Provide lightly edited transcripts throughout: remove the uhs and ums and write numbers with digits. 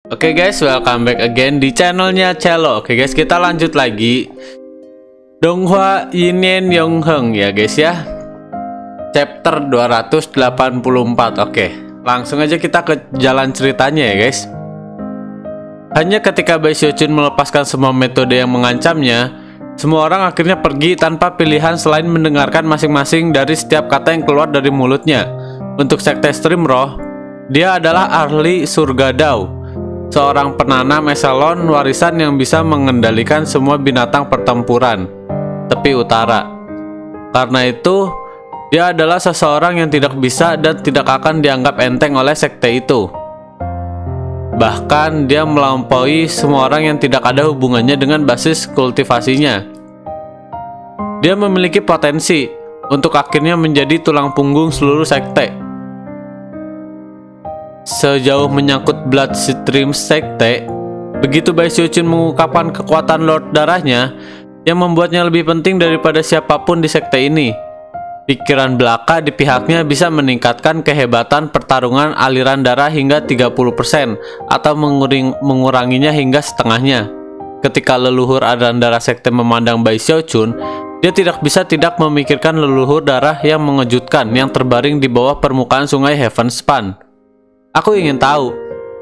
Oke guys, welcome back again di channelnya Cello. Oke guys, kita lanjut lagi Donghua Yinyen Yongheng ya guys ya. Chapter 284. Oke, langsung aja kita ke jalan ceritanya ya guys. Hanya ketika Bai Xiaochun melepaskan semua metode yang mengancamnya, semua orang akhirnya pergi tanpa pilihan selain mendengarkan masing-masing dari setiap kata yang keluar dari mulutnya. Untuk sekte Stream Roh, dia adalah ahli surga Dao, seorang penanam eselon warisan yang bisa mengendalikan semua binatang pertempuran tepi utara. Karena itu, dia adalah seseorang yang tidak bisa dan tidak akan dianggap enteng oleh sekte itu. Bahkan dia melampaui semua orang yang tidak ada hubungannya dengan basis kultivasinya. Dia memiliki potensi untuk akhirnya menjadi tulang punggung seluruh sekte. Sejauh menyangkut Bloodstream sekte, begitu Bai Xiaochun mengungkapkan kekuatan Lord Darahnya yang membuatnya lebih penting daripada siapapun di sekte ini. Pikiran belaka di pihaknya bisa meningkatkan kehebatan pertarungan aliran darah hingga 30% atau menguranginya hingga setengahnya. Ketika leluhur aliran darah sekte memandang Bai Xiaochun, dia tidak bisa tidak memikirkan leluhur darah yang mengejutkan yang terbaring di bawah permukaan sungai Heavenspan. Aku ingin tahu,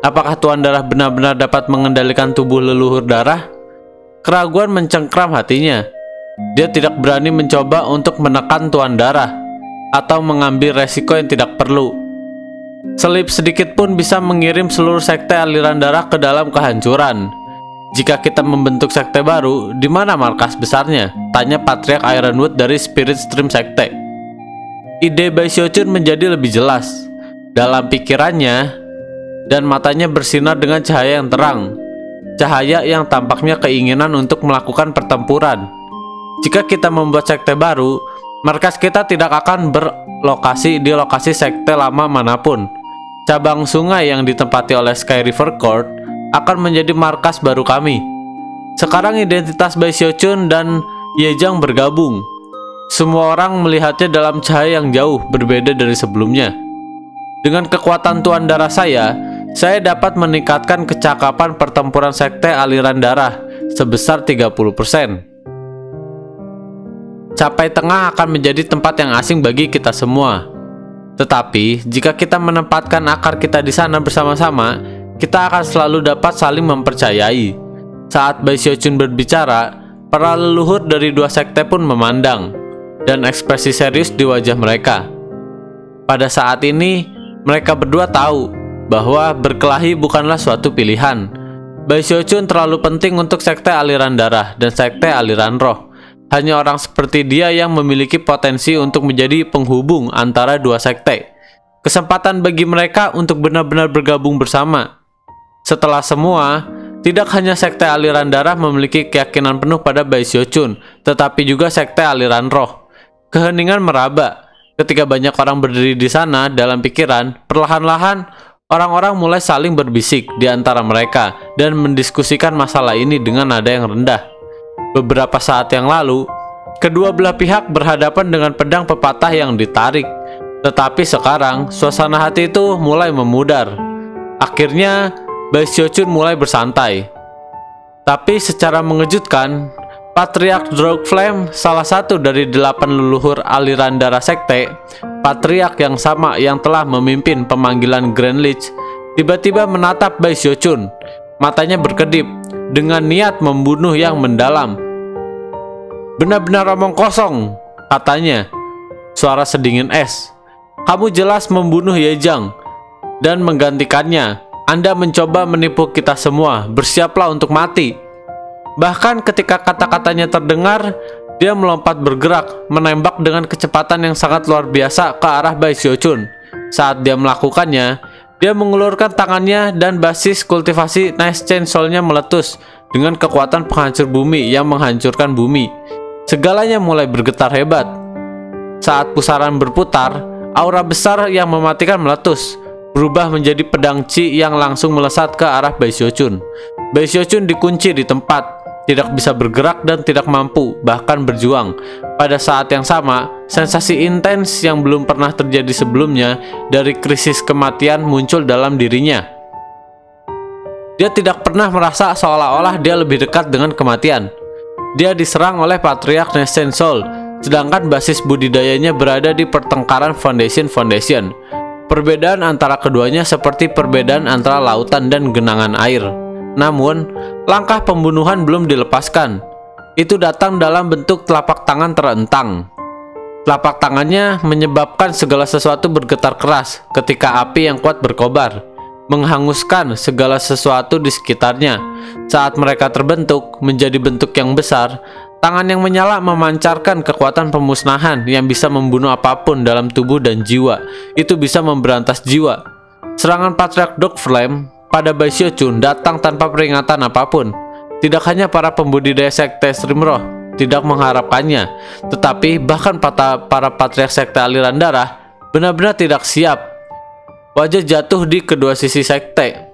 apakah Tuan Darah benar-benar dapat mengendalikan tubuh leluhur darah? Keraguan mencengkram hatinya. Dia tidak berani mencoba untuk menekan Tuan Darah atau mengambil resiko yang tidak perlu. Selip sedikit pun bisa mengirim seluruh sekte aliran darah ke dalam kehancuran. Jika kita membentuk sekte baru, di mana markas besarnya? Tanya Patriark Ironwood dari Spirit Stream Sekte. Ide Bai Xiaochun menjadi lebih jelas. Dalam pikirannya, dan matanya bersinar dengan cahaya yang terang. Cahaya yang tampaknya keinginan untuk melakukan pertempuran. Jika kita membuat sekte baru, markas kita tidak akan berlokasi di lokasi sekte lama manapun. Cabang sungai yang ditempati oleh Sky River Court akan menjadi markas baru kami. Sekarang identitas Bai Xiaochun dan Ye Jiang bergabung. Semua orang melihatnya dalam cahaya yang jauh berbeda dari sebelumnya. Dengan kekuatan Tuan Darah saya dapat meningkatkan kecakapan pertempuran sekte aliran darah sebesar 30%. Capai Tengah akan menjadi tempat yang asing bagi kita semua. Tetapi, jika kita menempatkan akar kita di sana bersama-sama, kita akan selalu dapat saling mempercayai. Saat Bai Xiaochun berbicara, para leluhur dari dua sekte pun memandang, dan ekspresi serius di wajah mereka. Pada saat ini, mereka berdua tahu bahwa berkelahi bukanlah suatu pilihan. Bai Xiaochun terlalu penting untuk sekte aliran darah dan sekte aliran roh. Hanya orang seperti dia yang memiliki potensi untuk menjadi penghubung antara dua sekte. Kesempatan bagi mereka untuk benar-benar bergabung bersama. Setelah semua, tidak hanya sekte aliran darah memiliki keyakinan penuh pada Bai Xiaochun, tetapi juga sekte aliran roh. Keheningan meraba. Ketika banyak orang berdiri di sana dalam pikiran, perlahan-lahan orang-orang mulai saling berbisik di antara mereka dan mendiskusikan masalah ini dengan nada yang rendah. Beberapa saat yang lalu, kedua belah pihak berhadapan dengan pedang pepatah yang ditarik. Tetapi sekarang, suasana hati itu mulai memudar. Akhirnya, Bai Xiaochun mulai bersantai. Tapi secara mengejutkan, Patriark Draugflame, salah satu dari 8 leluhur aliran darah sekte, patriark yang sama yang telah memimpin pemanggilan Grand Lich, tiba-tiba menatap Bai Xiaochun. Matanya berkedip dengan niat membunuh yang mendalam. "Benar-benar omong kosong," katanya. Suara sedingin es. "Kamu jelas membunuh Ye Jiang dan menggantikannya. Anda mencoba menipu kita semua. Bersiaplah untuk mati." Bahkan ketika kata-katanya terdengar, dia melompat bergerak, menembak dengan kecepatan yang sangat luar biasa ke arah Bai Xiaochun. Saat dia melakukannya, dia mengulurkan tangannya dan basis kultivasi Nice Chainsaw-nya meletus dengan kekuatan penghancur bumi yang menghancurkan bumi. Segalanya mulai bergetar hebat. Saat pusaran berputar, aura besar yang mematikan meletus, berubah menjadi pedang Qi yang langsung melesat ke arah Bai Xiaochun. Bai Xiaochun dikunci di tempat, tidak bisa bergerak dan tidak mampu bahkan berjuang. Pada saat yang sama, sensasi intens yang belum pernah terjadi sebelumnya dari krisis kematian muncul dalam dirinya. Dia tidak pernah merasa seolah-olah dia lebih dekat dengan kematian. Dia diserang oleh Patriark Nascent Soul, sedangkan basis budidayanya berada di pertengkaran Foundation. Perbedaan antara keduanya seperti perbedaan antara lautan dan genangan air. Namun, langkah pembunuhan belum dilepaskan. Itu datang dalam bentuk telapak tangan terentang. Telapak tangannya menyebabkan segala sesuatu bergetar keras ketika api yang kuat berkobar, menghanguskan segala sesuatu di sekitarnya. Saat mereka terbentuk menjadi bentuk yang besar, tangan yang menyala memancarkan kekuatan pemusnahan yang bisa membunuh apapun dalam tubuh dan jiwa. Itu bisa memberantas jiwa. Serangan Patriark Dark Flame pada Baisyochun datang tanpa peringatan apapun. Tidak hanya para pembudidaya sekte Stream Roh tidak mengharapkannya, tetapi bahkan para Patriark sekte aliran darah benar-benar tidak siap. Wajah jatuh di kedua sisi sekte.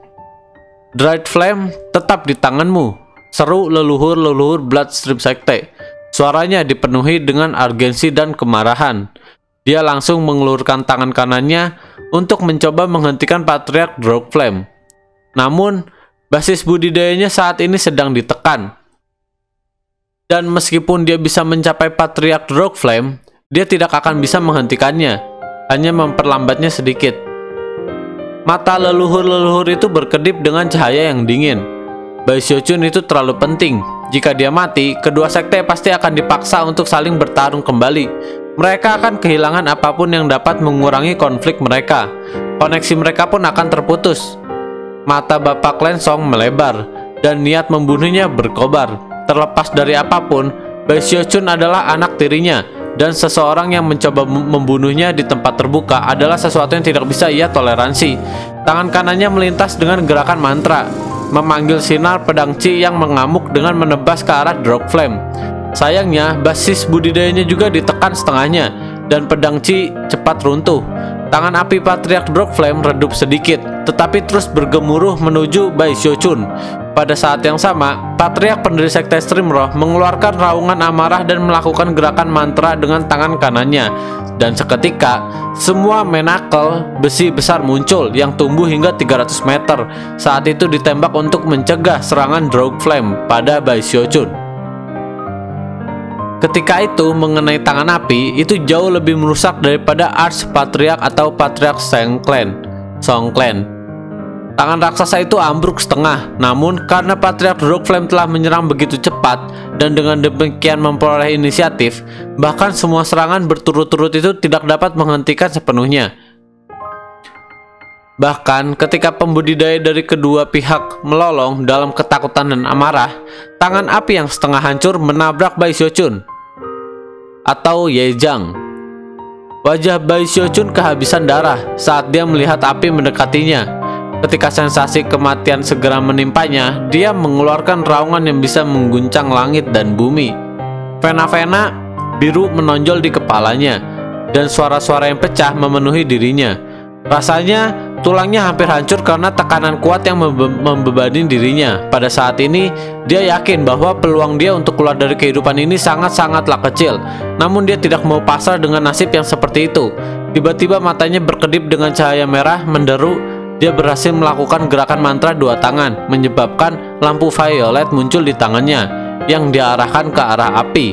Dried Flame tetap di tanganmu, seru leluhur Bloodstream sekte. Suaranya dipenuhi dengan urgensi dan kemarahan. Dia langsung mengelurkan tangan kanannya untuk mencoba menghentikan Patriark Dark Flame. Namun, basis budidayanya saat ini sedang ditekan. Dan meskipun dia bisa mencapai Patriark Dark Flame, dia tidak akan bisa menghentikannya, hanya memperlambatnya sedikit. Mata leluhur itu berkedip dengan cahaya yang dingin. Baisyochun itu terlalu penting. Jika dia mati, kedua sekte pasti akan dipaksa untuk saling bertarung kembali. Mereka akan kehilangan apapun yang dapat mengurangi konflik mereka. Koneksi mereka pun akan terputus. Mata Bapak Lensong melebar, dan niat membunuhnya berkobar. Terlepas dari apapun, Baisyochun adalah anak tirinya, dan seseorang yang mencoba membunuhnya di tempat terbuka adalah sesuatu yang tidak bisa ia toleransi. Tangan kanannya melintas dengan gerakan mantra, memanggil sinar pedang Chi yang mengamuk dengan menebas ke arah Dark Flame. Sayangnya, basis budidayanya juga ditekan setengahnya, dan pedang Chi cepat runtuh. Tangan api Patriark Dark Flame redup sedikit, tetapi terus bergemuruh menuju Baisyochun. Pada saat yang sama, Patriark pendiri sekte Stream Roh mengeluarkan raungan amarah dan melakukan gerakan mantra dengan tangan kanannya. Dan seketika, semua menakel besi besar muncul yang tumbuh hingga 300 meter. Saat itu ditembak untuk mencegah serangan Dark Flame pada Baisyochun. Ketika itu mengenai tangan api, itu jauh lebih merusak daripada Arch Patriark atau Patriark Songklan. Tangan raksasa itu ambruk setengah, namun karena Patriark Dark Flame telah menyerang begitu cepat dan dengan demikian memperoleh inisiatif, bahkan semua serangan berturut-turut itu tidak dapat menghentikan sepenuhnya. Bahkan ketika pembudidaya dari kedua pihak melolong dalam ketakutan dan amarah, tangan api yang setengah hancur menabrak Baisyochun atau Yejang. Wajah Baisyochun kehabisan darah saat dia melihat api mendekatinya. Ketika sensasi kematian segera menimpanya, dia mengeluarkan raungan yang bisa mengguncang langit dan bumi. Vena-vena biru menonjol di kepalanya, dan suara-suara yang pecah memenuhi dirinya. Rasanya tulangnya hampir hancur karena tekanan kuat yang membebani dirinya. Pada saat ini, dia yakin bahwa peluang dia untuk keluar dari kehidupan ini sangat-sangatlah kecil. Namun dia tidak mau pasrah dengan nasib yang seperti itu. Tiba-tiba matanya berkedip dengan cahaya merah menderu. Dia berhasil melakukan gerakan mantra dua tangan, menyebabkan lampu violet muncul di tangannya, yang diarahkan ke arah api.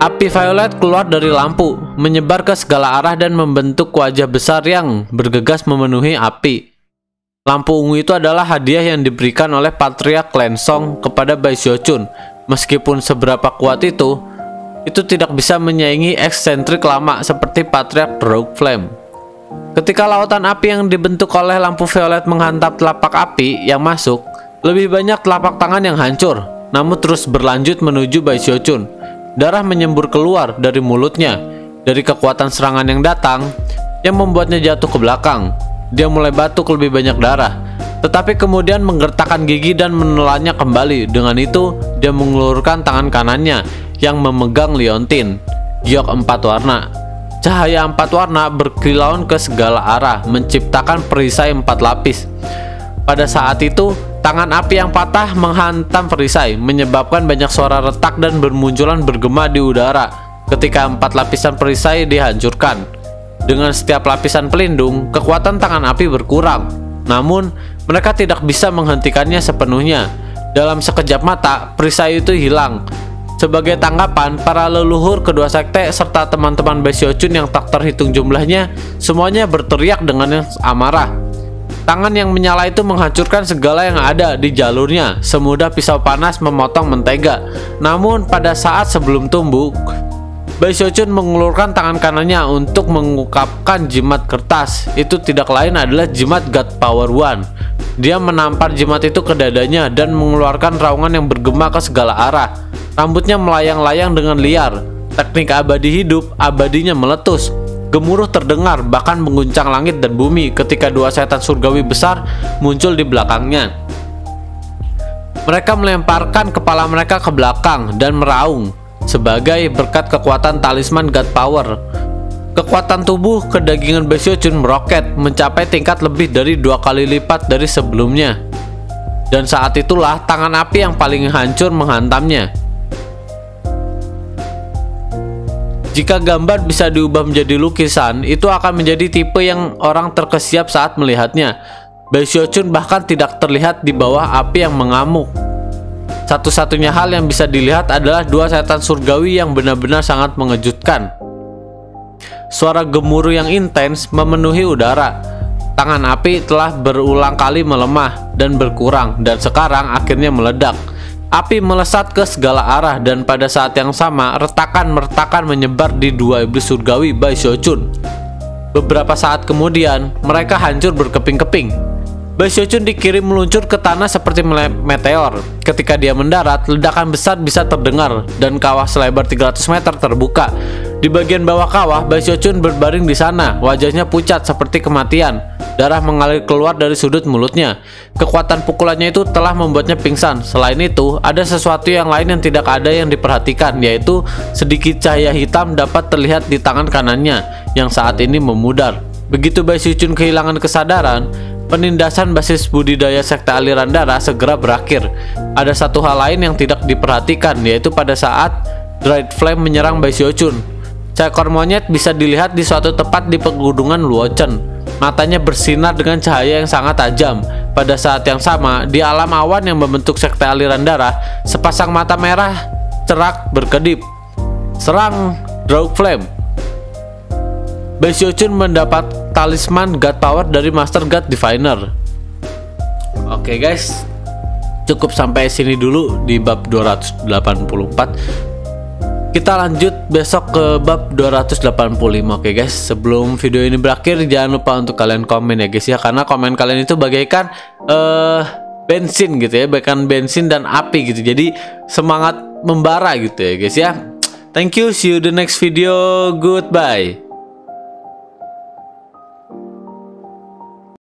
Api violet keluar dari lampu, menyebar ke segala arah dan membentuk wajah besar yang bergegas memenuhi api. Lampu ungu itu adalah hadiah yang diberikan oleh Patriark Lensong kepada Baisyochun. Meskipun seberapa kuat itu tidak bisa menyaingi eksentrik lama seperti Patriark Dark Flame. Ketika lautan api yang dibentuk oleh lampu violet menghantam telapak api yang masuk, lebih banyak telapak tangan yang hancur, namun terus berlanjut menuju Baisyochun. Darah menyembur keluar dari mulutnya dari kekuatan serangan yang datang, yang membuatnya jatuh ke belakang. Dia mulai batuk lebih banyak darah, tetapi kemudian menggertakkan gigi dan menelannya kembali. Dengan itu, dia mengelurkan tangan kanannya yang memegang liontin, giok 4 warna. Cahaya 4 warna berkilauan ke segala arah, menciptakan perisai 4 lapis. Pada saat itu, tangan api yang patah menghantam perisai, menyebabkan banyak suara retak dan bermunculan bergema di udara ketika 4 lapisan perisai dihancurkan. Dengan setiap lapisan pelindung, kekuatan tangan api berkurang. Namun, mereka tidak bisa menghentikannya sepenuhnya. Dalam sekejap mata, perisai itu hilang. Sebagai tanggapan, para leluhur kedua sekte serta teman-teman Baisyochun yang tak terhitung jumlahnya, semuanya berteriak dengan amarah. Tangan yang menyala itu menghancurkan segala yang ada di jalurnya, semudah pisau panas memotong mentega. Namun, pada saat sebelum tumbuk, Baisyochun mengulurkan tangan kanannya untuk mengungkapkan jimat kertas. Itu tidak lain adalah jimat God Power One. Dia menampar jimat itu ke dadanya dan mengeluarkan raungan yang bergema ke segala arah. Rambutnya melayang-layang dengan liar. Teknik abadi hidup, abadinya meletus. Gemuruh terdengar, bahkan mengguncang langit dan bumi ketika dua setan surgawi besar muncul di belakangnya. Mereka melemparkan kepala mereka ke belakang dan meraung. Sebagai berkat kekuatan talisman God Power, kekuatan tubuh kedagingan Baisyochun meroket mencapai tingkat lebih dari 2 kali lipat dari sebelumnya. Dan saat itulah tangan api yang paling hancur menghantamnya. Jika gambar bisa diubah menjadi lukisan, itu akan menjadi tipe yang orang terkesiap saat melihatnya. Baisyochun bahkan tidak terlihat di bawah api yang mengamuk. Satu-satunya hal yang bisa dilihat adalah dua setan surgawi yang benar-benar sangat mengejutkan. Suara gemuruh yang intens memenuhi udara. Tangan api telah berulang kali melemah dan berkurang, dan sekarang akhirnya meledak. Api melesat ke segala arah, dan pada saat yang sama retakan-meretakan menyebar di dua iblis surgawi Baisyochun. Beberapa saat kemudian mereka hancur berkeping-keping. Baisyochun dikirim meluncur ke tanah seperti meteor. Ketika dia mendarat, ledakan besar bisa terdengar dan kawah selebar 300 meter terbuka. Di bagian bawah kawah, Baisyochun berbaring di sana, wajahnya pucat seperti kematian. Darah mengalir keluar dari sudut mulutnya. Kekuatan pukulannya itu telah membuatnya pingsan. Selain itu, ada sesuatu yang lain yang tidak ada yang diperhatikan, yaitu sedikit cahaya hitam dapat terlihat di tangan kanannya yang saat ini memudar. Begitu Baisyochun kehilangan kesadaran, penindasan basis budidaya sekte aliran darah segera berakhir. Ada satu hal lain yang tidak diperhatikan, yaitu pada saat Dried Flame menyerang Baisyochun. Seekor monyet bisa dilihat di suatu tempat di pegunungan Luochen. Matanya bersinar dengan cahaya yang sangat tajam. Pada saat yang sama, di alam awan yang membentuk sekte aliran darah, sepasang mata merah cerak berkedip. Serang Dried Flame. Baisyochun mendapat talisman God Power dari Master God Diviner. Oke guys, cukup sampai sini dulu di bab 284. Kita lanjut besok ke bab 285. Oke guys, sebelum video ini berakhir jangan lupa untuk kalian komen ya guys ya, karena komen kalian itu bagaikan bensin gitu ya, bagaikan bensin dan api gitu. Jadi semangat membara gitu ya guys ya. Thank you, see you the next video, goodbye.